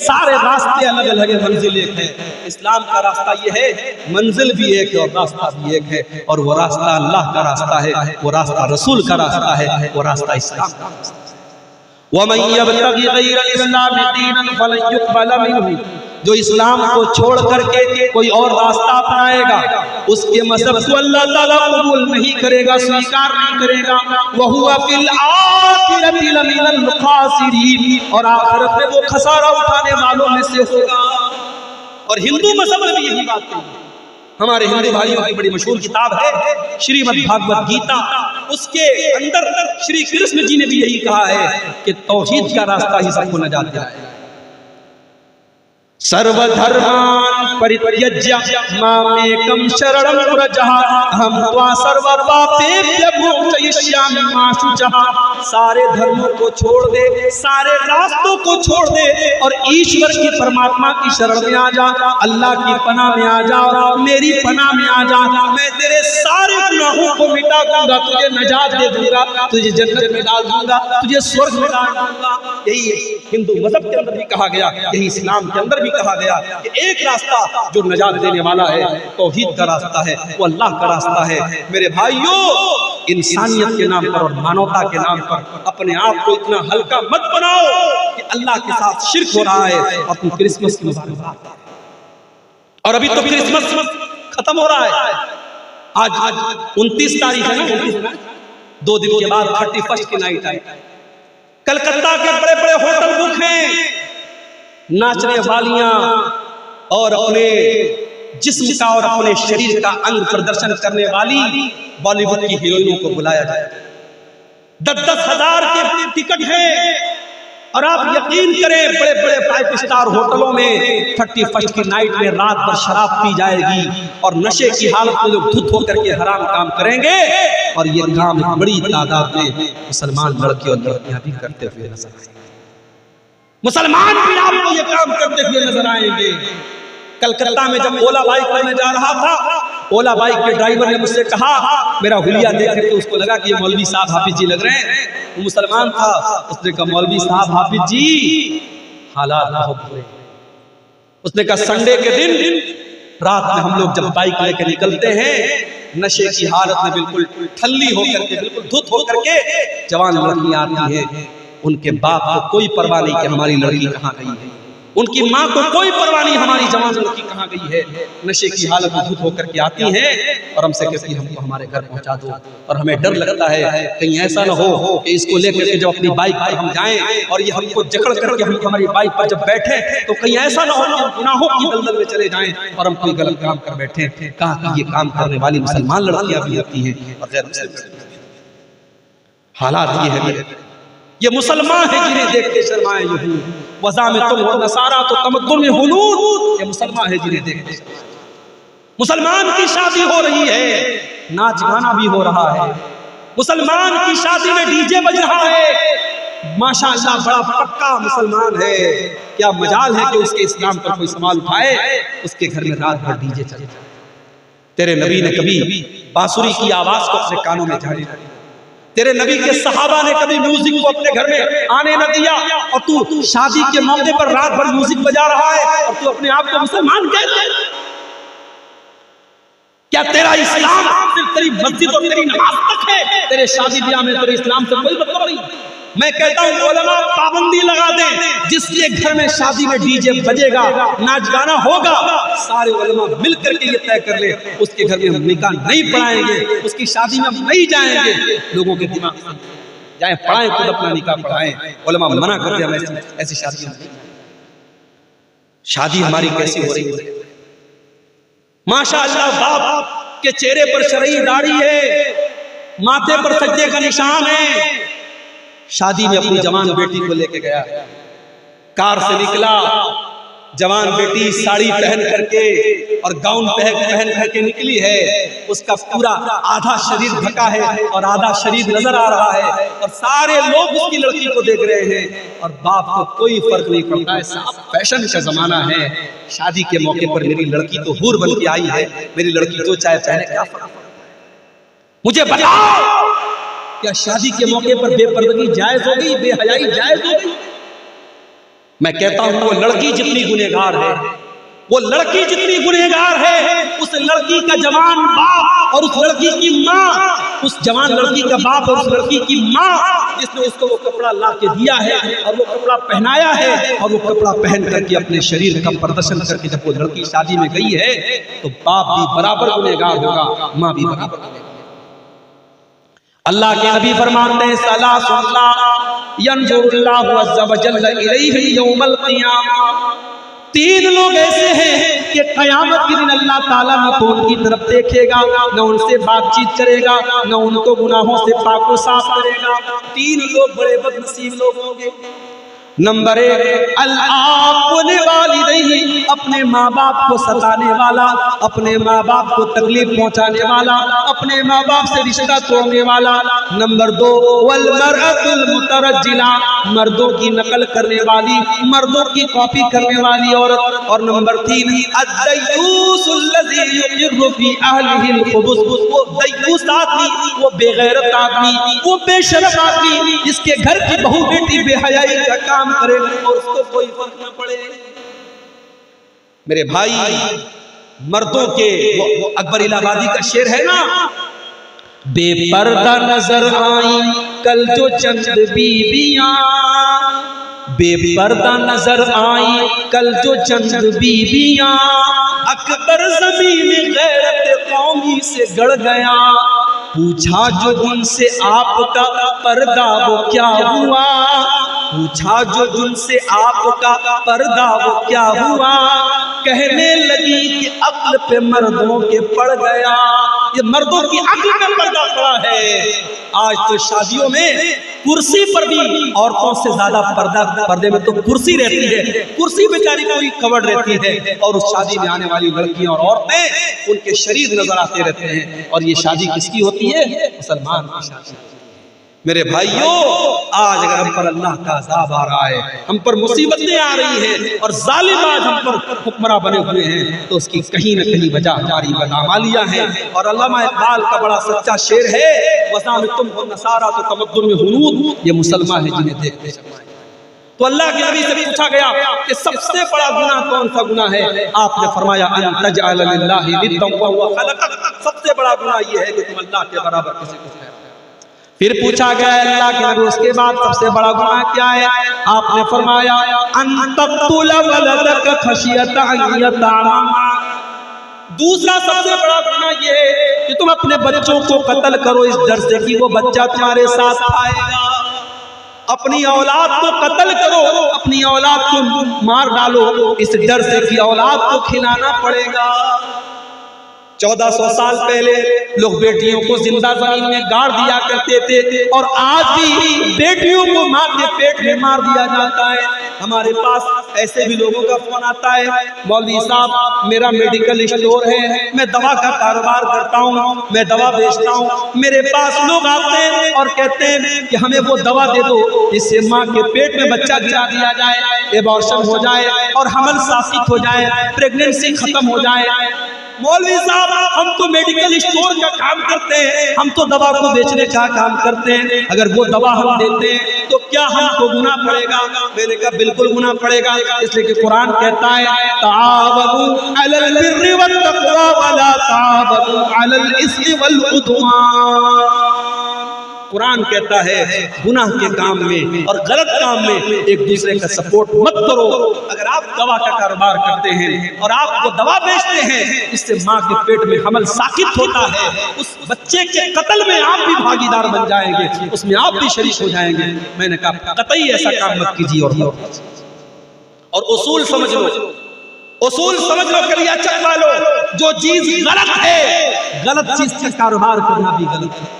سارے راستے الگ الگ ہیں، منزل ایک ہے۔ اسلام کا راستہ یہ ہے، منزل بھی ایک ہے اور راستہ بھی ایک ہے، اور وہ راستہ اللہ کا راستہ ہے، وہ راستہ رسول کا راستہ ہے، وہ راستہ اسلام کا راستہ ہے۔ وَمَن يَبْتَغِ غَيْرَ الْإِسْلَامِ دِينًا فَلَن يُقْبَلَ مِنْهُ، جو اسلام کو چھوڑ کر کے کوئی اور راستہ اپنائے گا، اس کے مذہب کو اللہ تعالیٰ قبول نہیں کرے گا، سویکار نہیں کرے گا۔ وَهُوَ فِي الْآخِرَةِ لَمِنَ الْخَاسِرِينَ، اور آخرت میں وہ خسارہ اٹھانے والوں میں سے ہوگا۔ اور ہندو مذہب میں بھی یہی بات ہے۔ ہمارے ہندو بھائیوں کی بڑی مشہور کتاب ہے شریمد بھاگوت گیتا، اس کے اندر شری کرشن جی نے بھی یہی کہا ہے کہ توحید کا راستہ ہی سب کو نجات دلائے۔ سرو دھرمان پریتیجیا مامیکم شرنم ورجہ ہم توا سرو پاپیبھیہ موچیشیامی ما شچہ، سارے دھرموں کو چھوڑ دے، سارے راستوں کو چھوڑ دے اور ایشور کی پرماتما کی شرن میں آ جا، اللہ کی پناہ میں آ جا، میری پناہ میں آ جا، میں تیرے سارے گناہوں کو مٹا دوں گا، تجھے نجات دے دوں گا، تجھے جنت میں ڈال دوں گا، تجھے سورگ میں ڈال دوں گا۔ یہی ہندو مذہب کے اندر بھی کہا گیا، یہی اسلام کے اندر بھی کہا گیا کہ ایک راستہ جو نجات دینے والا ہے، توحید کا راستہ ہے، وہ اللہ کا راستہ ہے۔ میرے بھائیوں، انسانیت کے نام پر اور مانوتا کے نام پر اپنے آپ کو اتنا ہلکا مت بناؤ کہ اللہ کے ساتھ شرک ہو رہا ہے اور تم کرسمس کی مبارکباد، اور ابھی تو کرسمس ختم ہو رہا ہے، آج 29 تاریخ ہے، 2 دن کے بعد 31 کی نائٹ آئی۔ کلکتہ کے بڑے بڑے ہوٹل بک ہیں، ناچنے والیاں اور اپنے جسم کا اور اپنے شریر کا انگ پردرشن کرنے والی بالی ووڈ کی ہیروئنوں کو بلایا جائے، 10-10 ہزار کے ٹکٹ ہیں، اور آپ یقین کریں بڑے بڑے 5 اسٹار ہوٹلوں میں 31 کی نائٹ میں رات بھر شراب پی جائے گی، اور نشے کی حالت میں لوگ دھت ہو کر کے حرام کام کریں گے، اور یہ کام بڑی تعداد میں مسلمان لڑکے اور لڑکیاں بھی کرتے ہوئے نظر آئیں گے۔ مسلمان بھی آپ کو یہ کام کرتے ہوئے نظر آئیں گے۔ کلکتہ میں جب اولا بائک پر میں جا رہا تھا، اولا بائک کے ڈرائیور نے مجھ سے کہا، میرا حلیہ دیکھ کر کے اس کو لگا کہ یہ مولوی صاحب حافظ جی لگ رہے ہیں، وہ مسلمان تھا، اس نے کہا مولوی صاحب حافظ جی حالات بہت برے۔ اس نے کہا سنڈے کے دن رات میں ہم لوگ جب بائک لے کے نکلتے ہیں، نشے کی حالت میں بالکل ٹھلی ہو کر کے، بالکل دھت ہو کر کے جوان لڑکیاں آتی ہیں، ان کے باپ کو کوئی پرواہ نہیں کہ ہماری لڑکی کہاں گئی ہے، ان کی ماں کو کوئی پرواہ نہیں ہماری جوان لڑکی کہاں گئی ہے، نشے کی حالت میں دھت ہو کر کے آتی ہیں اور ہم سے کہتی ہیں ہم کو ہمارے گھر پہنچا دو، اور ہمیں ڈر لگتا ہے کہیں ایسا نہ ہو کہ اس کو لے کر کے جب اپنی بائک پر ہم جائیں اور یہ ہم کو جکڑ کر کے ہماری بائک پر جب بیٹھے تو کہیں ایسا نہ ہو کہ ہم گناہوں کی دلدل میں چلے جائیں اور ہم کوئی غلط کام کر بیٹھیں۔ کہا کہ یہ کام کرنے والی مسلمان لڑکیاں بھی ہوتی ہیں اور غیر مسلم۔ حالات یہ ہے، یہ مسلمان ہیں جنہیں دیکھ کے شرمائے یہود، وَزَعَمْتُمْ وَالنَّصَارَىٰ تو تَمَدُّنِ حُنُود، یہ مسلمان ہیں جنہیں دیکھ کے شرمائے۔ مسلمان کی شادی ہو رہی ہے، ناچ گانا بھی ہو رہا ہے، مسلمان کی شادی میں ڈی جے بج رہا ہے، ماشاءاللہ بڑا پکا مسلمان ہے، کیا مجال ہے کہ اس کے اسلام پر کوئی سوال اٹھائے، اس کے گھر میں رات بھر ڈی جے چل جائے۔ تیرے نبی نے کبھی بانسری کی آواز کو اپنے کانوں میں جانے نہ دیا، تیرے نبی کے صحابہ نے کبھی میوزک کو اپنے گھر میں آنے نہ دیا، اور تو شادی کے موقع پر رات بھر میوزک بجا رہا ہے اور تو اپنے آپ کو مسلمان کہتے ہیں۔ کیا تیرا اسلام صرف تیری مسجد اور تیری نماز تک ہے؟ تیرے شادی بیاہ میں تیرے اسلام سے کوئی مطلب نہیں۔ میں کہتا ہوں علماء پابندی لگا دیں، جس کے گھر میں شادی میں ڈی جے بجے گا، ناچ گانا ہوگا، سارے علماء مل کر کے یہ طے کر لیں اس کے گھر میں ہم نکاح نہیں پڑھائیں گے، اس کی شادی میں ہم نہیں جائیں گے۔ لوگوں کے دماغ سے جائیں پڑھائیں، خود اپنا نکاح پڑھائیں، علماء منع کر دیں ہم ایسی شادی میں۔ شادی ہماری کیسی ہو رہی ہے؟ ماشاءاللہ باپ کے چہرے پر شرعی داڑھی ہے، ماتھے پر سجدے کا نشان ہے، شادی میں اپنی جوان بیٹی کو لے کے گیا، کار سے نکلا، جوان بیٹی ساڑی پہن کر کے اور گاؤن پہن کر کے نکلی ہے، اس کا پورا آدھا شریر ڈھکا ہے اور آدھا شریر نظر آ رہا ہے، اور سارے لوگ اس کی لڑکی کو دیکھ رہے ہیں، اور باپ کو کوئی فرق نہیں پڑتا ہے۔ صاحب فیشن کا زمانہ ہے، شادی کے موقع پر میری لڑکی تو حور بن کے آئی ہے، میری لڑکی جو چاہے پہنے، کیا فرق پڑتا ہے؟ مجھے بتاؤ، کیا شادی کے موقع پر بے پردگی جائز ہو گئی، بے حیائی جائز ہو گئی؟ میں کہتا ہوں وہ لڑکی جتنی گنہگار ہے، وہ لڑکی جتنی گنہگار ہے، اس لڑکی کا جوان باپ اور اس لڑکی کی ماں، اس جوان لڑکی کا باپ اور اس لڑکی کی ماں جس نے اس کو وہ کپڑا لا کے دیا ہے اور وہ کپڑا پہنایا ہے، اور وہ کپڑا پہن کر کے اپنے شریر کا پردرشن کر کے جب وہ لڑکی شادی میں گئی ہے تو باپ بھی برابر گنہگار ہوگا، ماں بھی برابر گنہگار ہوگا۔ اللہ کے نبی فرماتے ہیں ثلاث ينظر اللہ عز وجل الیہ یوم القیامہ، تین لوگ ایسے ہیں کہ قیامت کے دن اللہ تعالیٰ نہ تو ان کی طرف دیکھے گا، نہ ان سے بات چیت کرے گا، نہ ان کو گناہوں سے پاک و صاف کرے گا۔ تین لوگ بڑے بد نصیب لوگ ہوں گے۔ نمبر ایک، العاق لوالدیہ، اپنے ماں باپ کو ستانے والا، اپنے ماں باپ کو تکلیف پہنچانے والا، اپنے ماں باپ سے رشتہ توڑنے والا۔ نمبر دو، والمرأة المترجلہ، مردوں کی نقل کرنے والی، مردوں کی کاپی کرنے والی عورت۔ اور نمبر تین، الدیوس الذی یقر فی اہلہ الخبث، وہ دیوس آدمی، وہ بے غیرت آدمی، وہ بے شرف آدمی جس کے گھر کی بہو بیٹی بے حیائی کا کام کرے اور اس کو کوئی فرق نہ پڑے۔ میرے بھائی، مردوں کے وہ اکبر الہ آبادی کا شعر ہے نا، بے پردہ نظر آئیں کل جو چند بیویاں، بے پردہ نظر آئیں کل جو چند بیویاں، اکبر زمین غیرت قومی سے گڑ گیا، پوچھا جو ان سے آپ کا پردہ وہ کیا ہوا، پوچھا جو جن سے آپ کا پردہ وہ کیا ہوا، کہنے لگی کہ عقل پہ مردوں کے پڑ گیا۔ یہ مردوں کی عقل پہ پردہ پڑا ہے۔ آج تو شادیوں میں کرسی پر بھی عورتوں سے زیادہ پردے میں تو کرسی رہتی ہے، کرسی بیچاری کوئی کور رہتی ہے، اور اس شادی میں آنے والی لڑکیاں اور عورتیں ان کے شریر نظر آتے رہتے ہیں۔ اور یہ شادی کس کی ہوتی ہے؟ مسلمان کی شادی۔ میرے بھائیوں، آج اگر ہم پر اللہ کا عذاب آ رہا ہے، ہم پر مصیبتیں آ رہی ہیں اور ظالم آج ہم پر حکمراں بنے ہوئے ہیں، تو اس کی کہیں نہ کہیں وجہ ہماری بدعمالیاں ہیں۔ اور علامہ اقبال کا بڑا سچا شعر ہے، وَزَامِتُمْ وَالنَّصَارَىٰ تَمَدُّنِ ہُنُود، یہ مسلمان ہیں جنہیں دیکھتے شرمائیں۔ تو اللہ کے نبی سے پوچھا گیا کہ سب سے بڑا گناہ کون سا گناہ ہے؟ آپ نے فرمایا ان تجعل للہ ندا وهو خلقک، سب سے بڑا گناہ یہ ہے کہ تم اللہ کے برابر کسی کو ٹھہراؤ۔ پھر پوچھا گیا اللہ کے نبی اس کے بعد سب سے بڑا گناہ کیا ہے؟ آپ نے فرمایا ان تقتل ولدک خشیۃ ان یتیم، دوسرا سب سے بڑا گناہ یہ ہے کہ تم اپنے بچوں کو قتل کرو اس ڈر سے کہ وہ بچہ تمہارے ساتھ آئے گا۔ اپنی اولاد کو قتل کرو، اپنی اولاد کو مار ڈالو اس ڈر سے کہ اولاد کو کھلانا پڑے گا۔ 1400 سال پہلے لوگ بیٹیوں کو زندہ زمین میں گاڑ دیا کرتے تھے، اور آج بھی بیٹیوں کو ماں کے پیٹ میں مار دیا جاتا ہے۔ ہمارے پاس ایسے بھی لوگوں کا فون آتا ہے، مولوی صاحب میرا میڈیکل اسٹور ہے، میں دوا کا کاروبار کرتا ہوں، میں دوا بیچتا ہوں، میرے پاس لوگ آتے ہیں اور کہتے ہیں کہ ہمیں وہ دوا دے دو جس سے ماں کے پیٹ میں بچہ گرا دیا جائے، ایبارشن ہو جائے اور حمل ثابت ہو جائے، پریگننسی ختم ہو جائے۔ مولوی صاحب ہم تو میڈیکل اسٹور کا کام کرتے ہیں، ہم تو دوا کو بیچنے کا کام کرتے ہیں، اگر وہ دوا ہم دیتے ہیں تو کیا ہم کو گناہ پڑے گا؟ میں نے کہا بالکل گناہ پڑے گا، اس لیے کہ قرآن کہتا ہے تعاونوا علی البر والتقوی ولا تعاونوا علی الاثم والعدوان۔ قرآن کہتا ہے گناہ کے کام میں اور غلط کام میں ایک دوسرے کا سپورٹ مت کرو۔ اگر آپ دوا کا کاروبار کرتے ہیں اور آپ وہ دوا بیچتے ہیں، اس سے ماں کے پیٹ میں حمل ساقط ہوتا ہے، اس بچے کے قتل میں آپ بھی بھاگیدار بن جائیں گے، اس میں آپ بھی شریک ہو جائیں گے۔ میں نے کہا قطعی ایسا کام مت کیجیے۔ اور اصول سمجھ لو، اصول سمجھ لو، کلیا چکوا لو، جو چیز غلط ہے، غلط چیز کا کاروبار کرنا بھی غلط ہے۔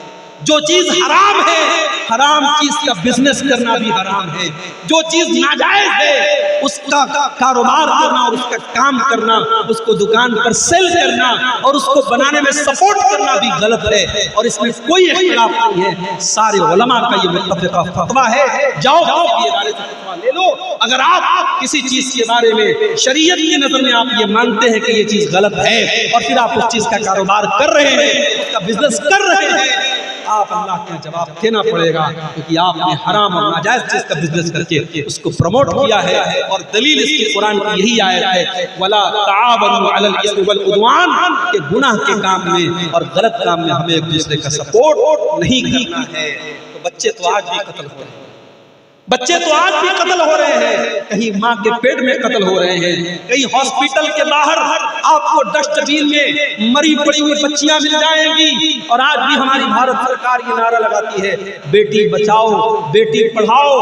جو چیز حرام ہے، حرام چیز کا بزنس کرنا بھی حرام ہے۔ جو چیز ناجائز ہے اس کا کاروبار کرنا اور اس کا کام کرنا، اس کو دکان پر سیل کرنا اور اس کو بنانے میں سپورٹ کرنا بھی غلط ہے، اور اس میں کوئی اختلاف نہیں ہے۔ سارے علماء کا یہ متفقہ فتویٰ ہے۔ جاؤ یہ ادارے سے فتویٰ لے لو۔ اگر آپ کسی چیز کے بارے میں شریعت کی نظر میں آپ یہ مانتے ہیں کہ یہ چیز غلط ہے اور پھر آپ اس چیز کا کاروبار کر رہے ہیں، اس کا بزنس کر رہے ہیں، آپ اللہ کے جواب دینا پڑے گا، کیونکہ آپ نے حرام اور ناجائز چیز کا بزنس کر کے اس کو پروموٹ کیا ہے، اور دلیل اس کی قرآن کی یہی آیت ہے وَلَا تَعَاوَنُوا عَلَى الْإِثْمِ وَالْعُدْوَانِ، کہ گناہ کے کام میں اور غلط کام میں ہمیں ایک دوسرے کا سپورٹ نہیں کرنا ہے۔ تو بچے تو آج بھی قتل ہو رہے ہیں، بچے تو آج بھی قتل ہو رہے ہیں، کہیں ماں کے پیٹ میں قتل ہو رہے ہیں، کہیں ہاسپٹل کے باہر آپ کو ڈسٹ بین میں مری پڑی ہوئی بچیاں مل جائیں گی۔ اور آج بھی ہماری بھارت سرکار یہ نعرہ لگاتی ہے بیٹی بچاؤ بیٹی پڑھاؤ۔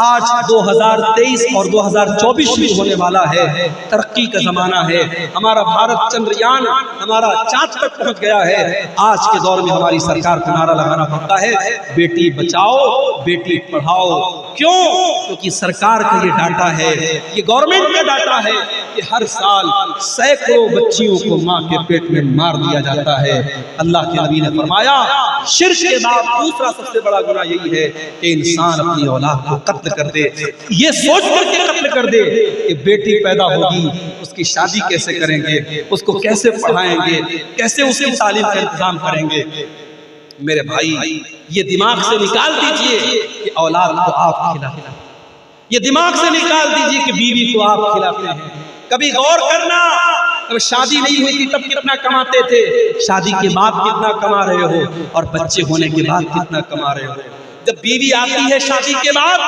آج 2023 اور 2024 شروع ہونے والا ہے، ترقی کا زمانہ ہے، ہمارا بھارت چندریان ہمارا چاند تک پہنچ گیا ہے۔ آج کے دور میں ہماری سرکار کو نعرہ لگانا پڑتا ہے بیٹی بچاؤ بیٹی پڑھاؤ۔ کیوں؟ کیونکہ سرکار کا یہ ڈاٹا ہے، یہ گورنمنٹ کا ڈاٹا ہے کہ ہر سال سینکڑوں بچیوں کو ماں کے پیٹ میں مار دیا جاتا ہے۔ اللہ کے نبی نے فرمایا شرک کے بعد دوسرا سب سے بڑا گناہ یہی ہے کہ انسان اپنی اولاد کو قتل کر دے، یہ سوچ کر کے قتل کر دے کہ بیٹی پیدا ہوگی اس کی شادی کیسے کریں گے، اس کو کیسے پڑھائیں گے، کیسے اس کی تعلیم کا انتظام کریں گے۔ میرے بھائی یہ دماغ سے نکال دیجئے کہ اولاد کو آپ کھلاتے ہیں، یہ دماغ سے نکال دیجئے کہ بیوی کو آپ کھلاتے ہیں۔ کبھی غور کرنا، جب شادی نہیں ہوئی تھی تب کتنا کماتے تھے، شادی کے بعد کتنا کما رہے ہو، اور بچے ہونے کے بعد کتنا کما رہے ہو۔ جب بیوی آتی ہے شادی کے بعد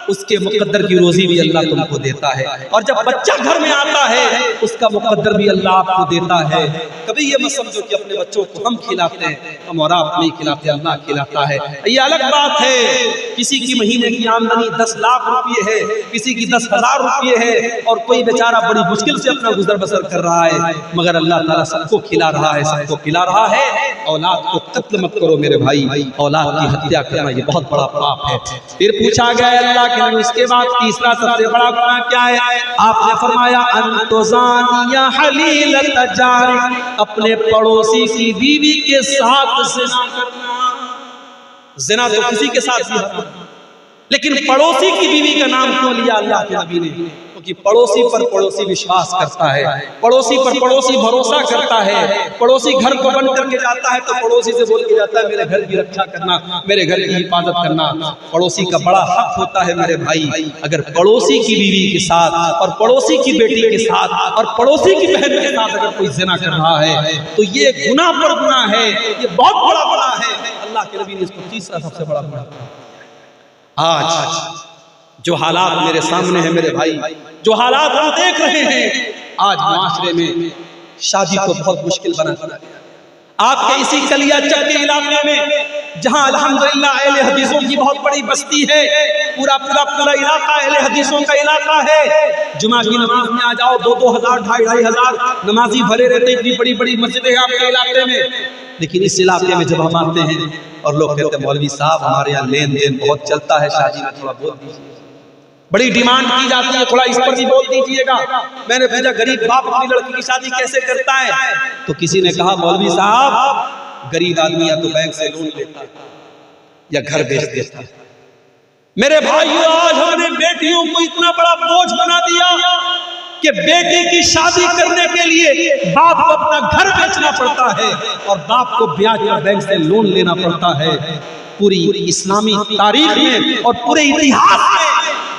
اس کے مقدر کی روزی بھی اللہ تم کو دیتا ہے، اور جب بچہ گھر میں آتا ہے اس کا مقدر بھی اللہ آپ کو دیتا ہے۔ کبھی یہ مت سمجھو کہ اپنے بچوں کو ہم کھلاتے ہیں، ہم اور آپ نہیں کھلاتے، اللہ کھلاتا ہے۔ یہ الگ بات ہے، کسی کی مہینے کی آمدنی 10 لاکھ روپے ہے، کسی کی 10,000 روپے ہے، اور کوئی بیچارہ بڑی مشکل سے اپنا گزر بسر کر رہا ہے، مگر اللہ تعالیٰ سب کو کھلا رہا ہے، سب کو پلا رہا ہے۔ اولاد کو قتل مت کرو میرے بھائی، اولاد کی ہتیا کرنا یہ بہت بڑا پاپ ہے۔ پھر پوچھا گیا اللہ کے نبی اس کے بعد تیسرا سب سے بڑا گناہ کیا ہے؟ آپ نے فرمایا انتظان یا حلیلۃ جار، اپنے پڑوسی کی بیوی کے ساتھ زنا کرنا۔ زنا تو کسی کے ساتھ بھی ہے، لیکن پڑوسی کی بیوی کا نام کیوں لیا اللہ کے نبی نے؟ کیونکہ پڑوسی پر پڑوسی وشواس کرتا ہے، پڑوسی پر پڑوسی بھروسہ کرتا ہے، پڑوسی گھر کو بند کر کے جاتا ہے تو پڑوسی سے بول کے جاتا ہے میرے گھر کی رکھا کرنا، میرے گھر کی حفاظت کرنا۔ پڑوسی کا بڑا حق ہوتا ہے میرے بھائی، اگر پڑوسی کی بیوی کے ساتھ اور پڑوسی کی بیٹی کے ساتھ اور پڑوسی کی بہن کے ساتھ اگر کوئی زنا کر رہا ہے تو یہ گناہ پر گناہ ہے، یہ بہت بڑا گناہ ہے۔ اللہ کے نبی نے اس کو تیسرا سب سے بڑا گناہ کہا۔ آج جو حالات میرے سامنے ہیں میرے بھائی، جو حالات ہم دیکھ رہے ہیں، آج معاشرے میں شادی کو بہت مشکل بنا دیا گیا۔ آپ کے اسی کلیا چک کے علاقے میں جہاں الحمدللہ اہل حدیثوں کی بہت بڑی بستی ہے، پورا علاقہ اہل حدیثوں کا علاقہ ہے، جمعہ کی نماز میں آ جاؤ 2-2 ہزار 2,500 نمازی بھرے رہتے، اتنی بڑی بڑی مسجدیں ہیں آپ کے علاقے میں۔ لیکن اس علاقے میں جب ہم آتے ہیں اور لوگ کہتے ہیں مولوی صاحب ہمارے یہاں لین دین بہت چلتا ہے، شادی میں تھوڑا بول دیجیے، بڑی ڈیمانڈ کی جاتی ہے، تھوڑا اس پر بھی بول دیجیے گا۔ میں نے پوچھا غریب باپ اپنی لڑکی کی شادی کیسے کرتا ہے؟ تو کسی نے کہا مولوی صاحب غریب آدمی یا تو بینک سے لون لیتا ہے یا گھر بیچ دیتا ہے۔ میرے بھائیو آج ہم نے بیٹیوں کو اتنا بڑا بوجھ بنا دیا کہ بیٹی کی شادی کرنے کے لیے باپ کو اپنا گھر بیچنا پڑتا ہے اور باپ کو بیاج پر بینک سے لون لینا پڑتا ہے۔ پوری اسلامی تاریخ میں اور پورے اتہاس میں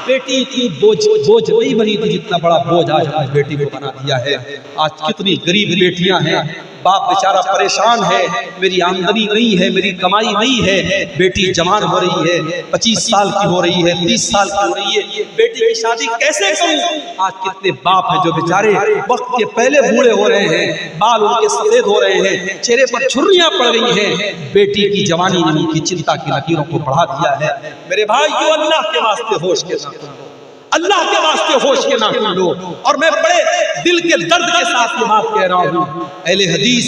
بیٹی اتنی بوجھ نہیں بنی تھی جتنا بڑا بوجھ آج ہم بیٹی کو بنا دیا ہے۔ آج کتنی غریب بیٹیاں ہیں، باپ بیچارہ پریشان ہے، میری آمدنی نہیں ہے، میری کمائی نہیں ہے، بیٹی جوان ہو رہی ہے، 25 سال کی ہو رہی ہے، 30 سال کی ہو رہی ہے، بیٹی کی شادی کیسے کروں؟ آج کتنے باپ ہیں جو بیچارے وقت کے پہلے بوڑھے ہو رہے ہیں، بال ان کے سفید ہو رہے ہیں، چہرے پر چھریاں پڑ گئی ہیں، بیٹی کی جوانی نے ان کی چنتا کی لکیروں کو بڑھا دیا ہے۔ میرے بھائیو اللہ کے واسطے ہوش کے ساتھ، اللہ کے واسطے ہوش کے نہ لو، اور میں بڑے دل کے درد کے ساتھ یہ بات کہہ رہا ہوں، اہل حدیث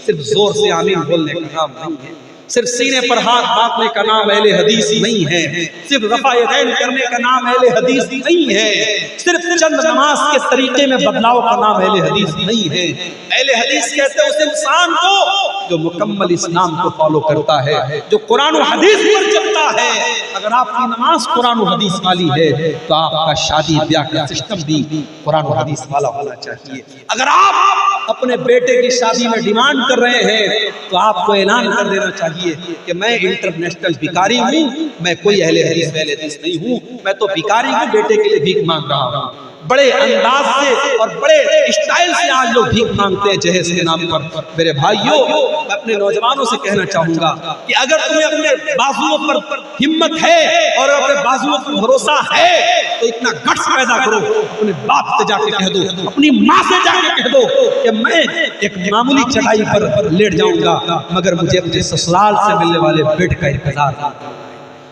صرف زور سے آمین بولنے کا نام نہیں ہے، صرف سینے پر ہاتھ باندھنے کا نام اہل حدیث نہیں ہے، صرف رفع یدین کرنے کا نام اہل حدیث نہیں ہے، صرف چند نماز کے طریقے میں بدلاؤ کا نام اہل حدیث نہیں ہے۔ اہل حدیث کہتے ہیں اس انسان کو جو مکمل اسلام کو فالو کرتا ہے، جو قرآن و حدیث پر چلتا ہے۔ اگر آپ کی نماز قرآن و حدیث والی ہے تو آپ کا شادی بیاہ کا سسٹم بھی قرآن و حدیث والا ہونا چاہیے۔ اگر آپ اپنے بیٹے کی شادی میں ڈیمانڈ کر رہے ہیں تو آپ کو اعلان کر دینا چاہیے کہ میں انٹرنیشنل بھکاری ہوں، میں کوئی اہل حدیث نہیں ہوں، میں تو بھکاری ہوں، بیٹے کے لیے بھیک مانگ رہا ہوں۔ بڑے انداز سے اور بڑے اسٹائل سے آج لوگ بھیک مانگتے ہیں جہیز کے نام پر۔ میرے بھائیوں، میں اپنے نوجوانوں سے کہنا چاہوں گا کہ اگر تمہیں اپنے بازوؤں پر ہمت ہے اور اپنے بازوؤں پر بھروسہ ہے تو اتنا گٹس پیدا کرو، اپنے باپ سے جا کے کہہ دو، اپنی ماں سے جا کے کہہ دو کہ میں ایک معمولی چٹائی پر لیٹ جاؤں گا مگر مجھے اپنے سسرال سے ملنے والے بیڈ کا انتظار ہے،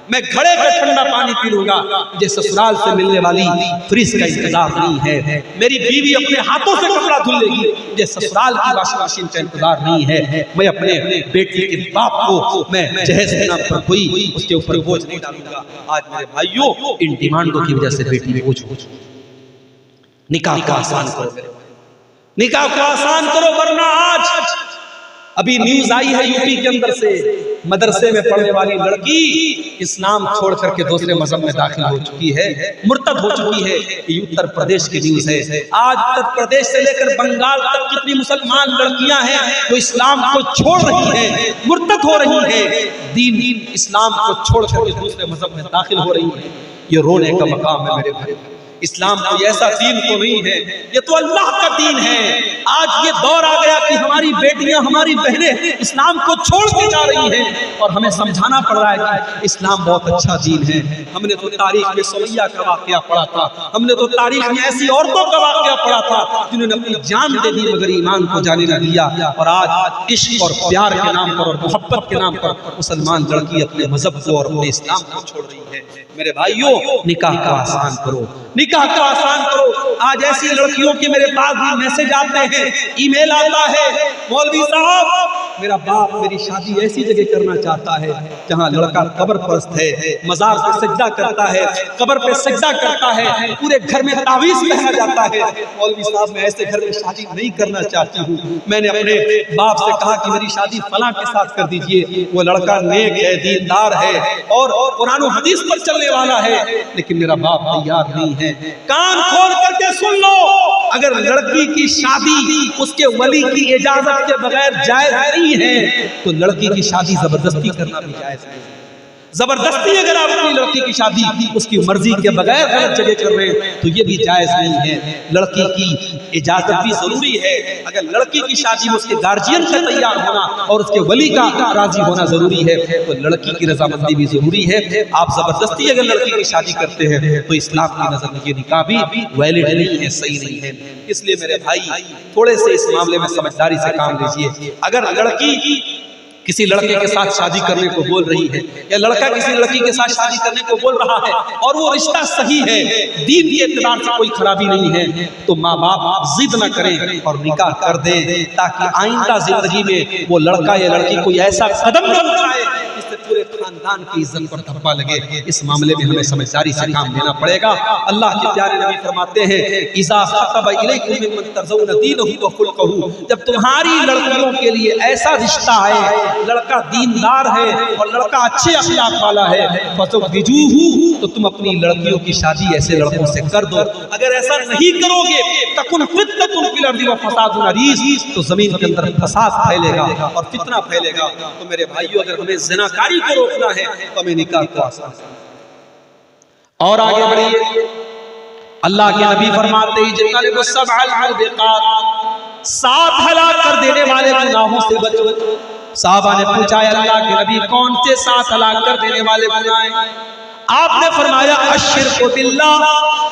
میں گھڑے کا ٹھنڈا پانی پی لوں گا، مجھے سسرال سے ملنے والی فریج کا انتظار نہیں ہے، میری بیوی اپنے ہاتھوں سے کپڑا دھل لے گی، مجھے سسرال کی واشنگ مشین کا انتظار نہیں ہے، میں اپنے بیٹے کے باپ کو میں جہیز کے نام پر کوئی اس کے اوپر بوجھ نہیں ڈالوں گا۔ آج میرے بھائیوں، ان ڈیمانڈوں کی وجہ سے بیٹی بوجھ ہو چکی۔ نکاح کو آسان کرو، نکاح کو آسان کرو، ورنہ آج ابھی نیوز آئی ہے یوپی کے اندر سے، مدرسے میں پڑھنے والی لڑکی اسلام چھوڑ کر کے دوسرے مذہب میں داخل ہو چکی ہے، مرتد ہو چکی ہے۔ یہ اتر پردیش کی نیوز ہے۔ آج اتر پردیش سے لے کر بنگال تک کتنی مسلمان لڑکیاں ہیں جو اسلام کو چھوڑ رہی ہیں، مرتد ہو رہی ہیں، دین اسلام کو چھوڑ کر کے دوسرے مذہب میں داخل ہو رہی ہیں۔ یہ رونے کا مقام ہے میرے بھائی۔ اسلام کوئی ایسا دین تو نہیں ہے، یہ تو اللہ کا دین ہے۔ آج یہ دور آ گیا کہ ہماری بیٹیاں، ہماری بہنیں اسلام کو چھوڑ کے جا رہی ہیں اور ہمیں سمجھانا پڑ رہا ہے کہ اسلام بہت اچھا دین ہے۔ ہم نے تو تاریخ میں سمیہ کا واقعہ پڑھا تھا، ہم نے تو تاریخ میں ایسی عورتوں کا واقعہ پڑھا تھا جنہوں نے اپنی جان دے دی مگر ایمان کو جانے نہ دیا، اور آج عشق اور پیار کے نام پر اور محبت کے نام پر مسلمان لڑکی اپنے مذہب کو اور اپنے اسلام کو چھوڑ رہی ہے۔ میرے بھائیوں، نکاح کو آسان کرو، نکاح کو آسان کرو۔ آج ایسی لڑکیوں کے میرے پاس بھی میسج آتے ہیں، ای میل آتا ہے، مولوی صاحب میرا باپ میری شادی ایسی جگہ کرنا چاہتا ہے جہاں لڑکا قبر پرست ہے، مزار پہ سجدہ کرتا ہے، قبر پہ سجدہ کرتا ہے، پورے گھر میں تعویذ پہنا جاتا ہے۔ مولوی صاحب میں ایسے گھر میں شادی نہیں کرنا چاہتی ہوں، میں نے اپنے باپ سے کہا کہ میری شادی فلاں کے ساتھ کر دیجئے، وہ لڑکا نیک ہے، دیندار ہے اور قرآن و حدیث پر چلنے والا ہے، لیکن میرا باپ تیار نہیں ہے۔ کان کھول کر کے سن لو، اگر لڑکی کی شادی اس کے ولی کی اجازت کے بغیر جائز نہیں ہے تو لڑکی کی شادی زبردستی کرنا بھی جائز ہے۔ زبردستی اگر آپ اپنی لڑکی کی شادی اس کی مرضی کے بغیر غلط جگہ کر رہے ہیں تو یہ بھی جائز نہیں ہے۔ لڑکی کی اجازت بھی ضروری ہے، اگر لڑکی کی شادی میں اس کے گارجین کا تیار ہونا اور اس کے ولی کا راضی ہونا ضروری ہے تو لڑکی کی رضامندی بھی ضروری ہے۔ آپ زبردستی اگر لڑکی کی شادی کرتے ہیں تو اسلام کی نظر میں یہ نکاح بھی ویلڈ نہیں ہے، صحیح نہیں ہے۔ اس لیے میرے بھائی تھوڑے سے اس معاملے میں سمجھداری سے کام لیجئے۔ اگر لڑکی کسی لڑکے کے ساتھ شادی کرنے کو بول رہی ہے یا لڑکا کسی لڑکی کے ساتھ شادی کرنے کو بول رہا ہے اور وہ رشتہ صحیح ہے، دین کے اعتبار سے کوئی خرابی نہیں ہے، تو ماں باپ ضد نہ کریں اور نکاح کر دیں تاکہ آئندہ زندگی میں وہ لڑکا یا لڑکی کوئی ایسا قدم نہ اٹھائے جس سے پورے خاندان کی عزت پر دھبا لگے۔ اس معاملے میں ہمیں سمجھداری سے کام لینا پڑے گا۔ اللہ کے پیارے نبی فرماتے ہیں اذا خطب الیکم ممن ترضون دینہ وخلقہ، جب تمہاری لڑکیوں کے لیے ایسا رشتہ ہے، لڑکا دیندار ہے اور لڑکا اچھے اخلاق والا ہے، فزوجوہ، تو تم اپنی لڑکیوں کی شادی ایسے لڑکوں سے کر دو۔ اگر ایسا نہیں کرو گے تکن فتنۃ فی الارض وفساد عریض، تو زمین کے اندر فساد پھیلے گا اور فتنہ پھیلے گا۔ تو میرے بھائیو، اگر ہمیں زناکاری کو روکنا ہے تو ہمیں نکاح کو آسان کرنا۔ اور آگے بڑھیے، اللہ کے نبی فرماتے ہیں جنت کو سبع الموبقات، 7 ہلاک کر دینے والے گناہوں سے بچو۔ صحابہ نے پوچھا ہے اللہ کے نبی کون سے 7 ہلاک کر دینے والے گناہ ہیں؟ آپ نے فرمایا الشرک باللہ،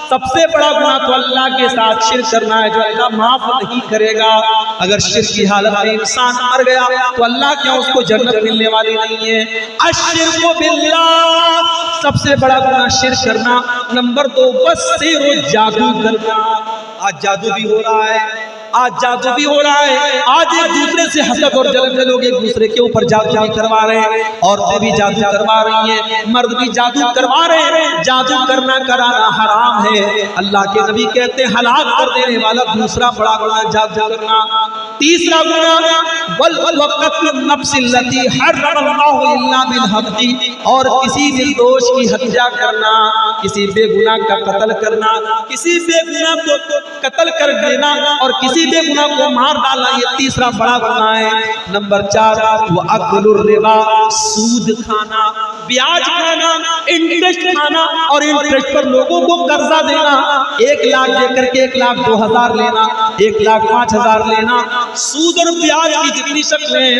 سب سے بڑا گناہ تو اللہ کے ساتھ شرک کرنا ہے جو اللہ معاف نہیں کرے گا۔ اگر شرک کی حالت میں انسان مر گیا تو اللہ کیا اس کو جنت ملنے والی نہیں ہے؟ الشرک باللہ، سب سے بڑا گناہ شرک کرنا۔ نمبر 2 والسحر، جادو کرنا۔ آج جادو بھی ہو رہا ہے، آج جادو بھی ہو رہا ہے، آج ایک دوسرے سے حسد اور جلن کے لوگ ایک دوسرے کے اوپر جادو بھی کروا رہے ہیں، عورتیں بھی جادو کروا رہی ہیں، مرد بھی جادو کروا رہے ہیں۔ جادو کرنا کرانا حرام ہے۔ اللہ کے نبی کہتے ہیں ہلاک کر دینے والا دوسرا بڑا گناہ جادو کرنا۔ تیسرا گناہ وقتل النفس التي حرم اللہ الا بالحق، اور کسی نردوش کی ہتیا کرنا، کسی بے گناہ کا قتل کرنا، کسی بے گناہ کو قتل کر دینا اور کسی کسی بے گناہ کو مار ڈالنا یہ تیسرا بڑا گناہ ہے۔ نمبر 4 وہ اکل الربا، سود کھانا، بیاج کھانا، انٹرسٹ کھانا، اور انٹرسٹ پر لوگوں کو قرضہ دینا، 1 لاکھ دے کر کے 1,02,000 لینا، 1,05,000 لینا۔ سود اور بیاج کی جتنی شکلیں،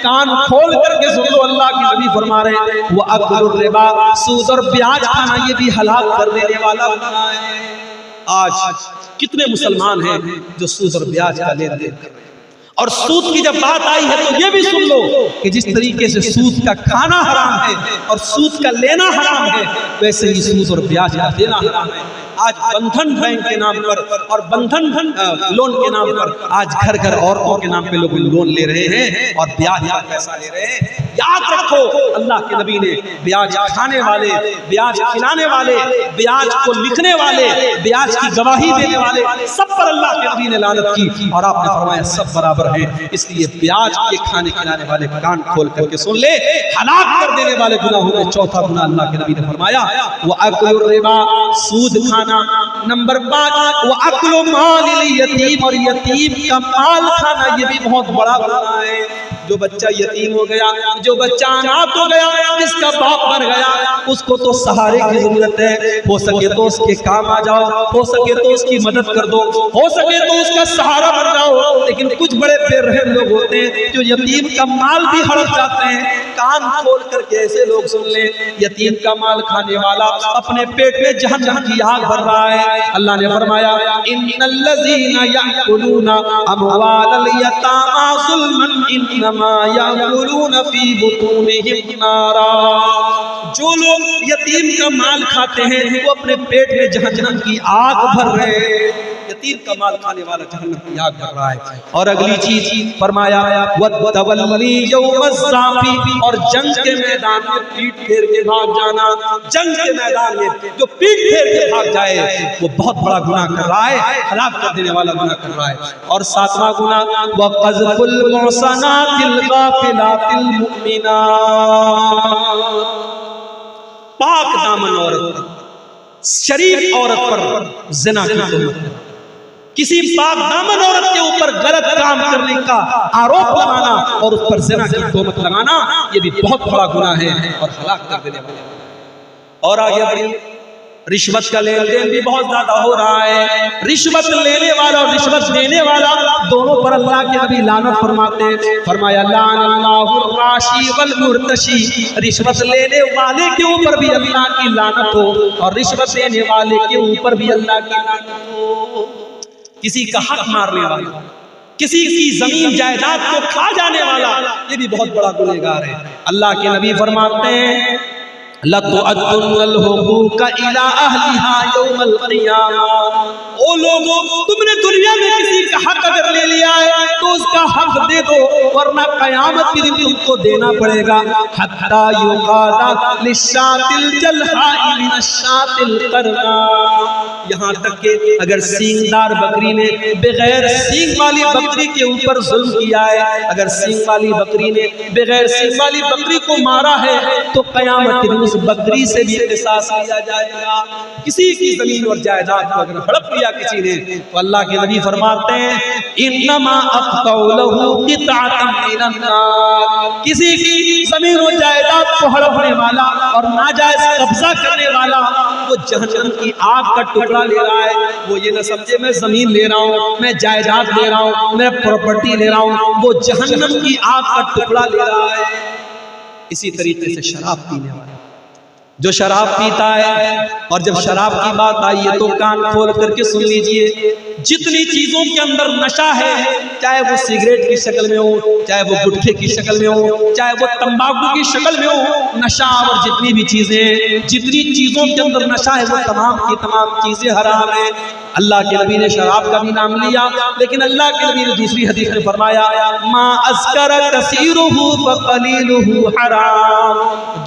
کان کھول کر کے سن لو، اللہ کے نبی فرما رہے ہیں وہ اکل الربا، سود اور بیاج کھانا یہ بھی ہلاک کر دینے والا گناہ ہے۔ آج کتنے مسلمان ہیں جو سود اور بیاج کا لین دین کر رہے ہیں؟ اور سود کی جب بات آئی ہے تو یہ بھی سن لو کہ جس طریقے سے سود کا کھانا حرام ہے اور سود کا لینا حرام ہے، ویسے ہی سود اور بیاج کا دینا حرام ہے۔ آج بندھن بینک کے نام پر اور بندھن لون کے نام پر آج گھر گھر عورتوں کے نام پہ لوگ لون لے رہے ہیں اور بیاج کا پیسہ لے رہے ہیں۔ یاد رکھو اللہ کے نبی نے بیاج کھانے والے، بیاج کھلانے والے، بیاج کو لکھنے والے، بیاج کی گواہی دینے والے سب پر اللہ کے نبی نے لعنت کی، اور آپ نے فرمایا سب برابر ہیں۔ اس لیے بیاج کے کھانے کھلانے والے کان کھول کر کے سن لے، ہلاک کر دینے والے گناہوں میں چوتھا گناہ اللہ کے نبی نے فرمایا وہ اکل الربا، سود کھانا۔ نمبر 5 وہ اکل مال الیتیم، اور یتیم کا مال کھانا یہ بھی بہت بڑا گناہ ہے۔ جو بچہ یتیم ہو گیا، جو بچہ اناتھ ہو گیا، جس کا باپ مر گیا، اس کو تو سہارے کی ضرورت ہے، ہو سکے تو اس کے کام آ جاؤ، ہو سکے تو اس کی مدد کر دو، ہو سکے تو اس کا سہارا بن جاؤ۔ لیکن کچھ بڑے بے رحم لوگ ہوتے ہیں جو یتیم کا مال بھی ہڑپ جاتے ہیں۔ کان کھول کر کے ایسے لوگ سن لیں، یتیم کا مال کھانے والا اپنے پیٹ میں جہنم کی آگ بھر رہا ہے۔ اللہ نے فرمایا ان الذین یأکلون اموال الیتامی ظلما انما یأکلون فی بطونہم نارا۔ جو لوگ یتیم کا مال کھاتے ہیں وہ اپنے پیٹ میں جہنم کی آگ بھر رہے ہیں۔ یتیم کا مال کھانے والا جہنم کی آگ بھر رہا ہے۔ اور اگلی چیز فرمایا وَالتَّوَلِّي يَوْمَ الزَّحْفِ، اور جنگ کے میدان میں پیٹ پھیر کے بھاگ جانا۔ جنگ کے میدان میں جو پیٹ پھیر کے بھاگ جائے وہ بہت بڑا گناہ کر رہا ہے، ہلاک کر دینے والا گناہ کر رہا ہے۔ اور 7واں گناہ وَقَذْفُ الْمُحْصَنَاتِ الْغَافِلَاتِ الْمُؤْمِنَاتِ، پاک دامن عورت پر، شریف عورت پر زنا کی تہمت، کسی پاک دامن عورت کے اوپر غلط کام کرنے کا آروپ لگانا اور اس پر زنا کی تہمت لگانا یہ بھی بہت بڑا گناہ ہے اور ہلاک کر دینے والا۔ اور آگے بڑھی، رشوت کا لین دین بھی بہت زیادہ ہو رہا ہے۔ رشوت لینے والا اور رشوت دینے والا دونوں پر اللہ کے نبی لعنت فرماتے ہیں۔ فرمایا لعن اللہ الراشی والمرتشی، رشوت لینے والے کے اوپر بھی اللہ کی لعنت ہو اور رشوت دینے والے کے اوپر بھی اللہ کی لعنت ہو۔ کسی کا حق مارنے والا، کسی کی زمین جائیداد کو کھا جانے والا یہ بھی بہت بڑا گنہگار ہے۔ اللہ کے نبی فرماتے ہیں لَتُؤَدُّنَّ الْحُقُوقَ إِلَىٰ أَهْلِهَا يَوْمَ الْقِيَامَةِ، او لوگوں تم نے دنیا میں کسی کا حق اگر لے لیا ہے تو اس کا حق دے دو، ورنہ قیامت کے دن تم کو دینا پڑے گا۔ حَتَّى يُقَالَ لِلشَّاةِ الْجَلْحَاءِ مِنَ الشَّاةِ الْقَرْنَاءِ، یہاں تک کہ اگر سینگدار بکری نے بغیر سینگ والی بکری کے اوپر ظلم کیا ہے، اگر سینگ والی بکری نے بغیر سینگ والی بکری کو مارا ہے تو قیامت کے دن اس بکری سے بھی قصاص لیا جائے گا۔ کسی کی زمین اور جائیداد کو اگر ہڑپ لیا کسی نے تو اللہ کے نبی فرماتے ہیں انما اقطع له قطعة من النار، کسی کی زمین اور جائیداد کو ہڑپنے والا اور ناجائز قبضہ کرنے والا وہ جہنم کی آگ کا ٹکڑا لے رہا ہے۔ وہ یہ نہ سمجھے میں زمین لے رہا ہوں، میں جائیداد لے رہا ہوں، میں پراپرٹی لے رہا ہوں، وہ جہنم کی آگ کا ٹکڑا لے رہا ہے۔ اسی طریقے سے شراب پینے والا، جو شراب پیتا ہے، اور جب شراب کی بات آئی ہے تو کان کھول کر کے سن لیجئے، جتنی چیزوں کے اندر نشہ ہے، چاہے وہ سگریٹ کی شکل میں ہو، چاہے وہ گٹکے کی شکل میں ہو، چاہے وہ تمباکو کی شکل میں ہو، نشہ اور جتنی بھی چیزیں، جتنی چیزوں کے اندر نشہ ہے وہ تمام کی تمام چیزیں حرام ہیں۔ اللہ کے نبی نے شراب کا بھی نام لیا، لیکن اللہ کے نبی نے دوسری حدیث میں فرمایا ما اسکر کثیرہ فقلیلہ حرام،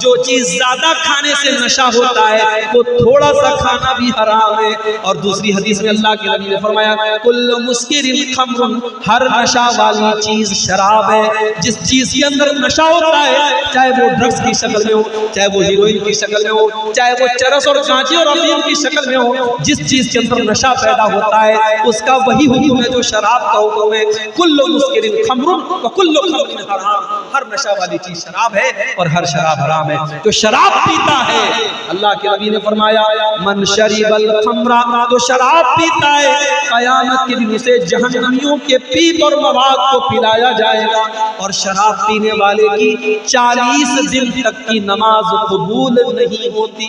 جو چیز زیادہ کھانے سے نشہ ہوتا ہے وہ تھوڑا سا کھانا بھی حرام ہے۔ اور دوسری حدیث میں اللہ کے نبی نے فرمایا کل مسکر خمر، ہر نشہ والی چیز شراب ہے۔ جس چیز کے اندر نشہ ہوتا ہے چاہے وہ ڈرگز کی شکل میں ہو، چاہے وہ ہیروئن کی شکل میں ہو، چاہے وہ چرس اور گانجے اور افیون کی شکل میں ہو، جس چیز کے اندر نشہ پیدا ہوتا ہے اس کا وہی حکم ہے جو شراب کا حکم ہے۔ کل مسکر خمر وکل خمر حرام، ہر نشہ والی چیز شراب ہے اور ہر شراب حرام ہے۔ جو شراب پیتا ہے اللہ کے نبی نے فرمایا من شرب الخمر، تو شراب پیتا ہے قیامت کے دن اسے جہنمیوں کے پیپ اور مواد کو پلایا جائے گا، اور شراب پینے والے کی 40 دن تک کی نماز قبول نہیں ہوتی۔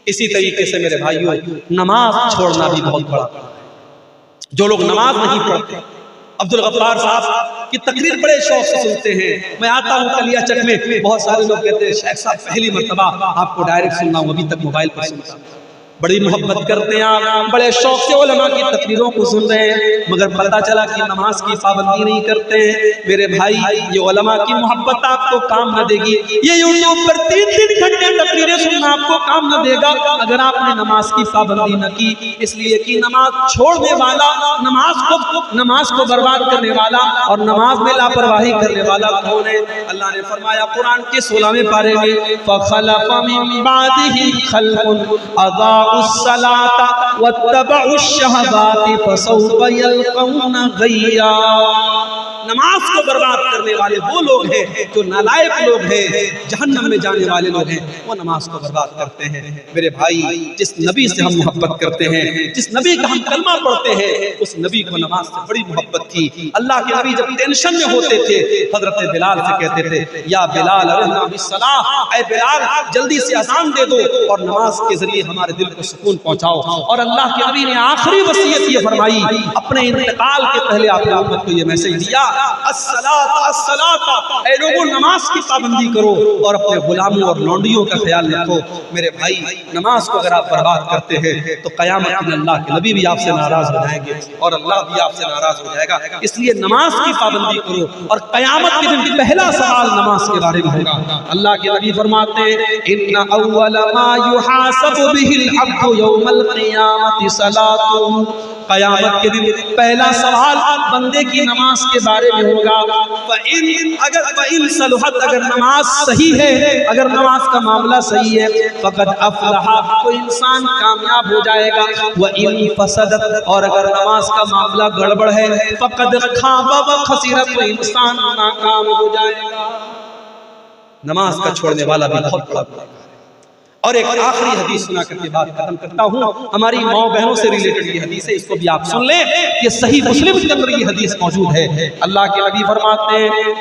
اسی طریقے سے میرے بھائیوں نماز چھوڑنا بھی بہت بڑا، جو لوگ نماز نہیں پڑھتے، عبدالغفار صاحب کی تقریر بڑے شوق سے سنتے ہیں۔ میں آتا ہوں کلیا چک میں، بہت سارے لوگ کہتے ہیں شیخ صاحب پہلی مرتبہ آپ کو ڈائریکٹ سننا ہوں، ابھی تک موبائل پر سنتا ہوں۔ بڑی محبت کرتے ہیں آپ، بڑے شوق سے علماء کی تقریروں کو سن رہے ہیں، مگر پتہ چلا کہ نماز کی پابندی نہیں کرتے ہیں۔ میرے بھائی یہ علماء کی محبت آپ کو کام نہ دے گی، یہ یوٹیوب پر 3 گھنٹے تقریریں سننا آپ کو کام نہ دے گا اگر آپ نے نماز کی پابندی نہ کی۔ اس لیے کہ نماز چھوڑنے والا، نماز کو برباد کرنے والا اور نماز میں لاپرواہی کرنے والا کون ہے؟ اللہ نے فرمایا قرآن کے 16ویں پارے میں فَخَلَفَ مِن بَعْدِهِ خَلْفٌ أَضَاعُوا الصَّلَاةَ وَاتَّبَعُوا الشَّهَوَاتِ فَسَوْفَ يَلْقَوْنَ غَيًّا۔ نماز کو برباد کرنے والے وہ لوگ ہیں جو نالائق لوگ ہیں، جہنم میں جانے والے لوگ ہیں، وہ نماز کو برباد کرتے ہیں۔ میرے بھائی جس نبی سے ہم محبت کرتے ہیں، جس نبی کا ہم کلمہ پڑھتے ہیں، اس نبی کو نماز سے بڑی محبت تھی۔ اللہ کے نبی جب ٹینشن میں ہوتے تھے حضرت بلال سے کہتے تھے یا بلال ارحنا بالصلاۃ، اے بلال جلدی سے اذان دے دو اور نماز کے ذریعے ہمارے دل کو سکون پہنچاؤ۔ اور اللہ کے نبی نے آخری وصیت یہ فرمائی، اپنے انتقال کے پہلے آپ نے امت کو یہ میسج دیا الصلاۃ الصلاۃ، اے لوگوں نماز کی پابندی کرو اور اپنے غلاموں اور لونڈیوں کا خیال رکھو۔ میرے بھائی نماز کو اگر آپ برباد کرتے ہیں تو قیامت میں اللہ کے نبی بھی آپ سے ناراض ہو جائیں گے اور اللہ بھی آپ سے ناراض ہو جائے گا۔ اس لیے نماز کی پابندی کرو، اور قیامت کے دن پہلا سوال نماز کے بارے میں ہوگا۔ اللہ کے نبی فرماتے ہیں ان اول ما يحاسب به العبد يوم القيامة صلاته، قیامت کے دن پہلا سوال بندے کی نماز کے بارے میں ہوگا۔ فَإِن صلحت، اگر نماز صحیح ہے، اگر نماز کا معاملہ صحیح ہے، فقد افلح، تو انسان کامیاب ہو جائے گا۔ وَإِن فسدت، اور اگر نماز کا معاملہ گڑبڑ ہے، فقد خاب وخسر، تو انسان ناکام ہو جائے گا۔ نماز کا چھوڑنے والا بھی بہت بڑا ہے۔ اور ایک آخری حدیث سنا کر کے بات ختم کرتا ہوں، ہماری ماں بہنوں سے ریلیٹڈ یہ حدیث ہے، اس کو بھی آپ سن لیں، یہ صحیح مسلم کے اندر یہ حدیث موجود ہے۔ اللہ کے نبی فرماتے ہیں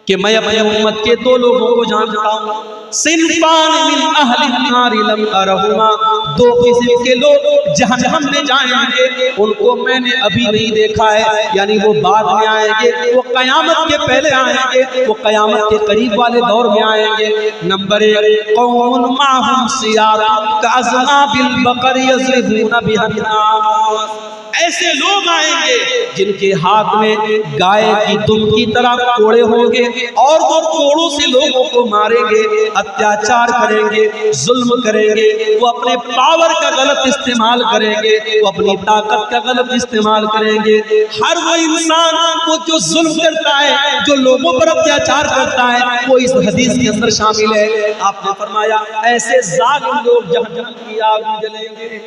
کہ میں اپنے امت کے 2 لوگوں کو جانتا ہوں، صنفان من اہل النار لم ارہما، 2 قسم کے لوگ جہنم میں جائیں گے، ان کو میں نے ابھی نہیں دیکھا ہے، یعنی وہ بعد میں آئیں گے، وہ قیامت کے پہلے آئیں گے، وہ قیامت کے قریب والے دور میں آئیں گے۔ نمبر 1 قوم معہم سیار کاذناب البقر یضربون بها الناس، ایسے لوگ آئیں گے جن کے ہاتھ میں گائے کی دم کی طرح کوڑے ہوں گے، اور وہ کوڑوں سے لوگوں کو ماریں گے، اتیاچار کریں گے، ظلم کریں گے، وہ اپنے پاور کا غلط استعمال کریں گے، وہ اپنی طاقت کا غلط استعمال کریں گے۔ ہر وہ انسان وہ جو ظلم کرتا ہے، جو لوگوں پر اتیاچار کرتا ہے، وہ اس حدیث کے اندر شامل ہے۔ آپ نے فرمایا ایسے ظالم لوگ جہنم کی آگ میں جلیں گے۔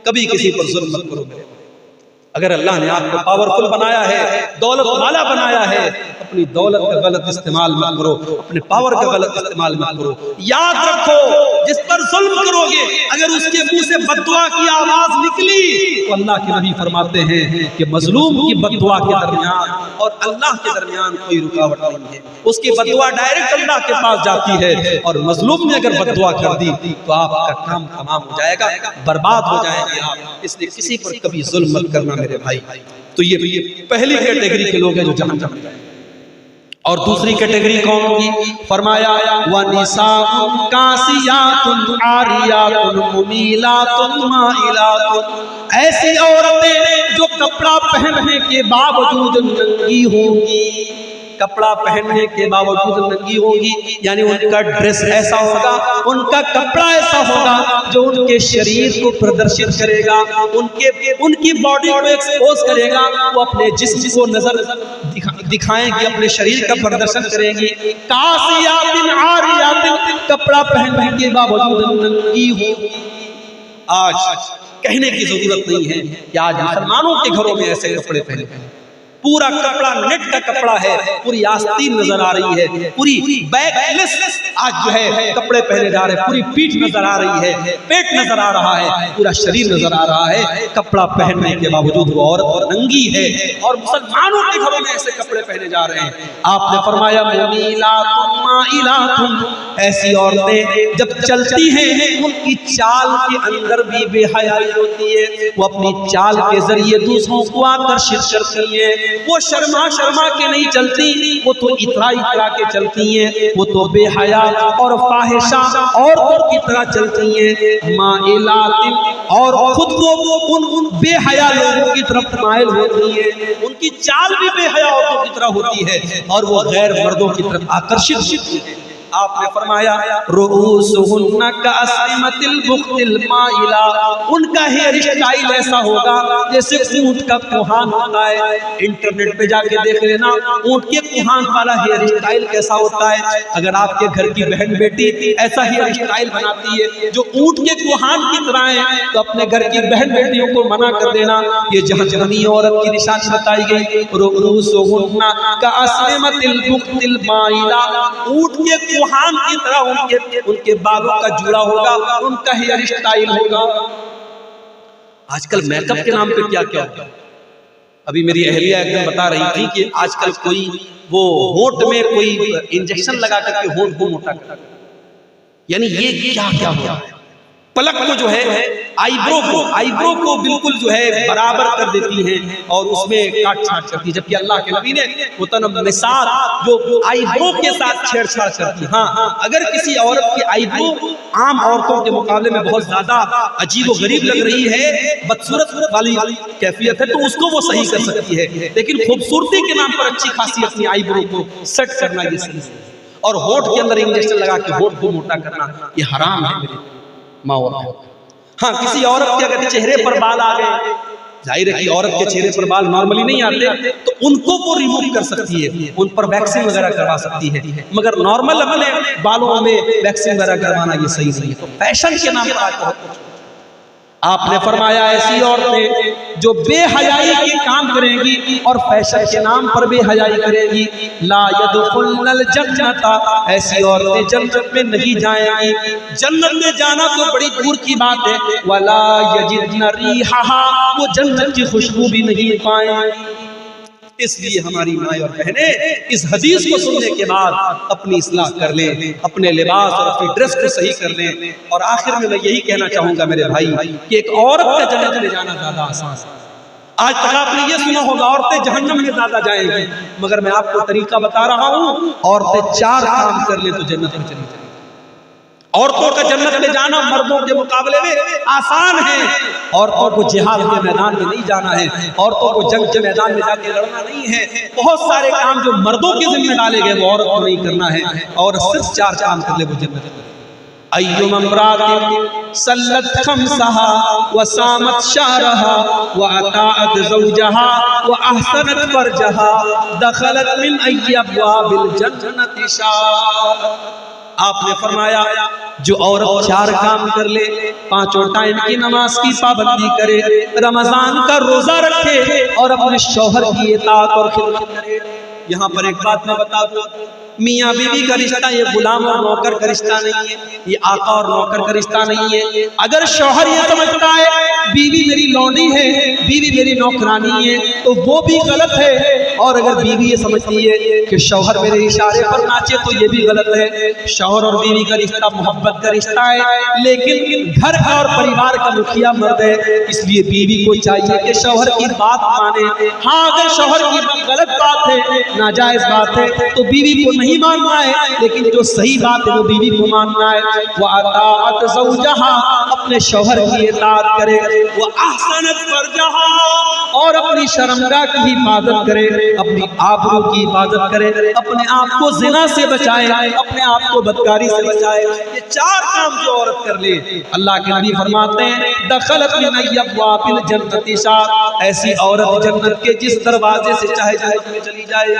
کبھی کسی پر ظلم مت کرو۔ اگر اللہ نے آپ کو پاورفل بنایا ہے، دولت والا بنایا ہے، اپنی دولت کا غلط استعمال مت کرو، اپنے پاور کا غلط استعمال مت کرو۔ یاد رکھو جس پر ظلم کرو گے، اگر اس کے منہ سے بد دعا کی آواز نکلی تو اللہ کے نبی فرماتے ہیں کہ مظلوم کی بد دعا کے درمیان اور اللہ کے درمیان کوئی رکاوٹ نہیں ہے، اس کی بد دعا ڈائریکٹ اللہ کے پاس جاتی ہے، اور مظلوم نے اگر بد دعا کر دی تو آپ کا کام تمام ہو جائے گا، برباد ہو جائیں گے آپ۔ اس لیے کسی پر کبھی ظلم مت کرنا میرے بھائی۔ تو یہ پہلی کیٹیگری کے لوگ ہیں جو جہنم جائیں گے۔ اور دوسری کیٹیگری کون ہوگی؟ فرمایا وَنِسَاءٌ كَاسِيَاتٌ عَارِيَاتٌ مُمِيلَاتٌ مَائِلَاتٌ، ایسی عورتیں جو کپڑا پہننے کے باوجود ننگی ہوں گی۔ کپڑا پہننے کے باوجود ننگی ہوگی، یعنی ان کا ڈریس ایسا ہوگا، ان کا کپڑا ایسا ہوگا جو ان کے شریر کو پردرشت کرے گا، ان کی باڈی کو ایکسپوز کرے گا، وہ اپنے جسم کو نظر دکھائیں گی، اپنے شریر کا پردرشن کریں گی۔ کاسیات عاریات، کپڑا پہننے کے باوجود ننگی ہوگی۔ آج کہنے کی ضرورت نہیں ہے کہ آج مسلمانوں کے گھروں میں ایسے کپڑے پہنے ہیں، پورا کپڑا نیٹ کا کپڑا ہے، پوری آستین نظر آ رہی ہے، پوری بیک لیس آج جو ہے کپڑے پہنے جا رہے ہیں، پوری پیٹھ نظر آ رہی ہے، پیٹ نظر آ رہا ہے، پورا شریر نظر آ رہا ہے، کپڑا پہننے کے باوجود وہ عورت ننگی ہے، اور مسلمانوں کے گھروں میں ایسے کپڑے پہنے جا رہے ہیں۔ آپ نے فرمایا ممیلات مائلات، ایسی عورتیں جب چلتی ہیں ان کی چال کے اندر بھی بے حیائی ہوتی ہے، وہ اپنی چال کے ذریعے دوسروں کو آکرشت کرتی ہیں، وہ شرما کے نہیں چلتی، وہ تو اترا کے چلتی ہیں، وہ تو بے حیا اور فاحشہ عورتوں کی طرح چلتی ہیں، مائلات، اور خود وہ ان بے حیا لوگوں کی طرف مائل ہوتی ہیں، ان کی چال بھی بے حیا عورتوں کی طرح ہوتی ہے، اور وہ غیر مردوں کی طرف آکرشت ہوتی ہے۔ آپ نے فرمایا رؤوسہن کاسمۃ البخت المائلہ، ان کا ہیئر اسٹائل ایسا ہوگا جیسے اونٹ کا کوہان ہوتا ہے۔ انٹرنیٹ پہ جا کے دیکھ لینا اونٹ کے کوہان والا ہیئر اسٹائل کیسا ہوتا ہے۔ اگر آپ کے گھر کی بہن بیٹی ایسا ہیئر اسٹائل بناتی ہے جو اونٹ کے کوہان کی طرح ہے تو اپنے گھر کی بہن بیٹیوں کو منع کر دینا، یہ جہنمی عورت کی نشانی بتائی گئی۔ رؤوسہن کاسمۃ البخت المائلہ، اونٹ کے کوہان کی طرح ان کے بالوں کا جوڑا ہوگا، ان کا ہیئر اسٹائل ہوگا۔ آج کل میک اپ کے نام پہ کیا کیا ہوگا؟ ابھی میری اہلیہ ایک دن بتا رہی تھی کہ آج کل کوئی وہ ہونٹ میں کوئی انجیکشن لگا کر کے ہونٹ کو موٹا کرتا ہے، یعنی یہ کیا کیا ہو رہا ہے۔ پلک کو جو ہے آئی برو کو بالکل جو ہے برابر کر دیتی ہیں اور اس میں کاٹ چھاٹ کرتی ہے، جبکہ اللہ کے نبی نے متنمسات جو آئی برو کے ساتھ چھیڑ چھاڑ کرتی۔ ہاں اگر کسی عورت کی آئی برو عام عورتوں کے مقابلے میں بہت زیادہ عجیب و غریب لگ رہی ہے، بدصورت والی کیفیت ہے، تو اس کو وہ صحیح کر سکتی ہے، لیکن خوبصورتی کے نام پر اچھی خاصی اپنی آئی برو کو سیٹ کرنا یہ صحیح ہے، اور ہونٹ کے اندر انجیکشن لگا کے ہونٹ کو موٹا کرنا یہ حرام ہے میرے ماں اور بہن۔ ہاں کسی عورت کے اگر چہرے پر بال آ گئے، ظاہر ہے کہ عورت کے چہرے پر بال نارملی نہیں آتے تو ان کو وہ ریموو کر سکتی ہے، ان پر ویکسنگ وغیرہ کروا سکتی ہے، مگر نارمل اپنے بالوں میں ویکسنگ وغیرہ کروانا یہ صحیح نہیں ہے۔ تو فیشن کے نام پر آج بہت کچھ آپ نے فرمایا ایسی عورتیں جو بے حیائی کے کام کریں گی اور فیشن کے نام پر بے حیائی کریں گی، لا يدخلن الجنت، ایسی عورتیں جنت میں نہیں جائیں گی۔ جنت میں جانا تو بڑی دور کی بات ہے، ولا یجدن ریحھا، وہ جنت کی خوشبو بھی نہیں پائیں گی۔ اس لیے ہماری مائیں اور بہنیں اس حدیث کو سننے کے بعد اپنی اصلاح کر لیں، اپنے لباس اور اپنی ڈریس کو صحیح کر لیں۔ اور آخر میں یہی کہنا چاہوں گا میرے بھائی کہ ایک عورت کا جنت میں جانا زیادہ آسان ہے۔ آج تک آپ نے یہ سنا ہوگا عورتیں جہنم میں زیادہ جائیں گی، مگر میں آپ کو طریقہ بتا رہا ہوں، عورتیں 4 کام کر لیں تو جنت میں چلی جائیں۔ عورتوں کا جنت میں جانا مردوں کے مقابلے میں آسان ہے۔ عورتوں کو جہاد کے میدان میں نہیں جانا ہے، عورتوں کو جنگ کے میدان میں جا کے لڑنا نہیں ہے۔ بہت سارے کام جو مردوں کے ذمہ ڈالے گئے وہ عورت کو نہیں کرنا ہے، اور صرف 4 کام کر لے وہ جنت میں۔ ایما امرأة صلت خمسها وصامت شهرها وأطاعت زوجها وأحسنت فرجها دخلت من أي أبواب الجنة شاءت۔ آپ نے فرمایا جو عورت 4 کام کر لے، 5 ٹائم کی نماز کی پابندی کرے، رمضان کا روزہ رکھے اور اپنے شوہر کی اطاعت اور خدمت کرے۔ یہاں پر ایک بات میں بتا دوں، میاں بیوی کا رشتہ یہ غلام اور نوکر کا رشتہ نہیں ہے، یہ آقا اور نوکر کا رشتہ نہیں ہے۔ اگر شوہر یہ سمجھتا ہے بیوی میری لونڈی ہے، بیوی میری نوکرانی ہے، تو وہ بھی غلط ہے، اور اگر بیوی یہ سمجھتی ہے کہ شوہر میرے اشارے پر ناچے تو یہ بھی غلط ہے۔ شوہر اور بیوی کا رشتہ محبت کا رشتہ ہے، لیکن گھر کا اور پریوار کا مکھیا مرد ہے، اس لیے بیوی کو چاہیے کہ شوہر کی بات مانے۔ ہاں اگر شوہر کی غلط بات ہے، ناجائز بات ہے، تو بیوی کو نہیں ماننا ہے، لیکن جو صحیح بات ہے وہ بیوی کو ماننا ہے۔ وَأَطَاعَتْ زَوْجَهَا، اپنے شوہر کی اطاعت کرے۔ وَأَحْسَنَتْ فَرْجَهَا، اور اپنی شرمگاہ کی حفاظت کرے، اپنی آبرو کی حفاظت کرے، اپنے آپ کو زنا سے بچائے، اپنے آپ کو بدکاری سے بچائے۔ یہ 4 کام جو عورت کر لے، اللہ کے نبی فرماتے ہیں دخلت من ابواب الجنت شاء، ایسی عورت جنت کے جس دروازے سے چاہے جنت میں چلی جائے۔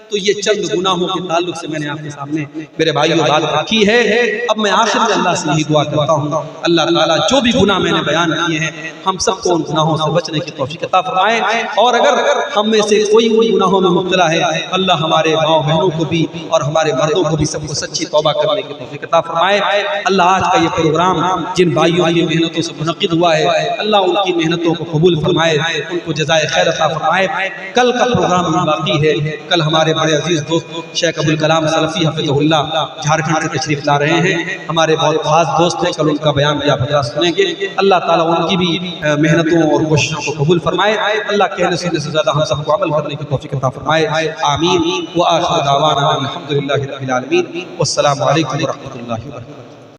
تو یہ چند گناہوں کے تعلق سے میں نے آپ کے سامنے میرے بھائیوں بات رکھی ہے۔ اب میں آخر میں اللہ سے یہی دعا کرتا ہوں، اللہ تعالیٰ جو بھی گناہ میں نے بیان کیے ہیں ہم سب کو ان گناہوں سے بچنے کی توفیق عطا فرمائے، اور اگر ہم میں سے کوئی ان گناہوں میں مبتلا ہے اللہ ہمارے ماؤں بہنوں کو بھی اور ہمارے مردوں کو بھی سب کو سچی توبہ کرنے کی توفیق عطا فرمائے۔ اللہ آج کا یہ پروگرام جن بھائیوں کی محنتوں سے منعقد ہوا ہے اللہ ان کی محنتوں کو قبول فرمائے، ان کو جزائے خیر عطا فرمائے۔ کل کا پروگرام بھی باقی ہے، کل ہمارے بڑے عزیز دوست شیخ ابوالکلام سلفی حفظہ اللہ جھارکھنڈ سے تشریف لا رہے ہیں، ہمارے بہت خاص دوست ہیں، کل ان کا بیان بھی آپ حضرات سنیں گے۔ اللہ تعالیٰ ان کی بھی محنتوں اور کوششوں کو قبول فرمائے، اللہ کہنے سننے سے زیادہ ہم سب کو عمل کرنے کی توفیق عطا فرمائے، آمین۔ وآخر دعوانا الحمدللہ رب العالمین، والسلام علیکم ورحمۃ اللہ وبرکاتہ۔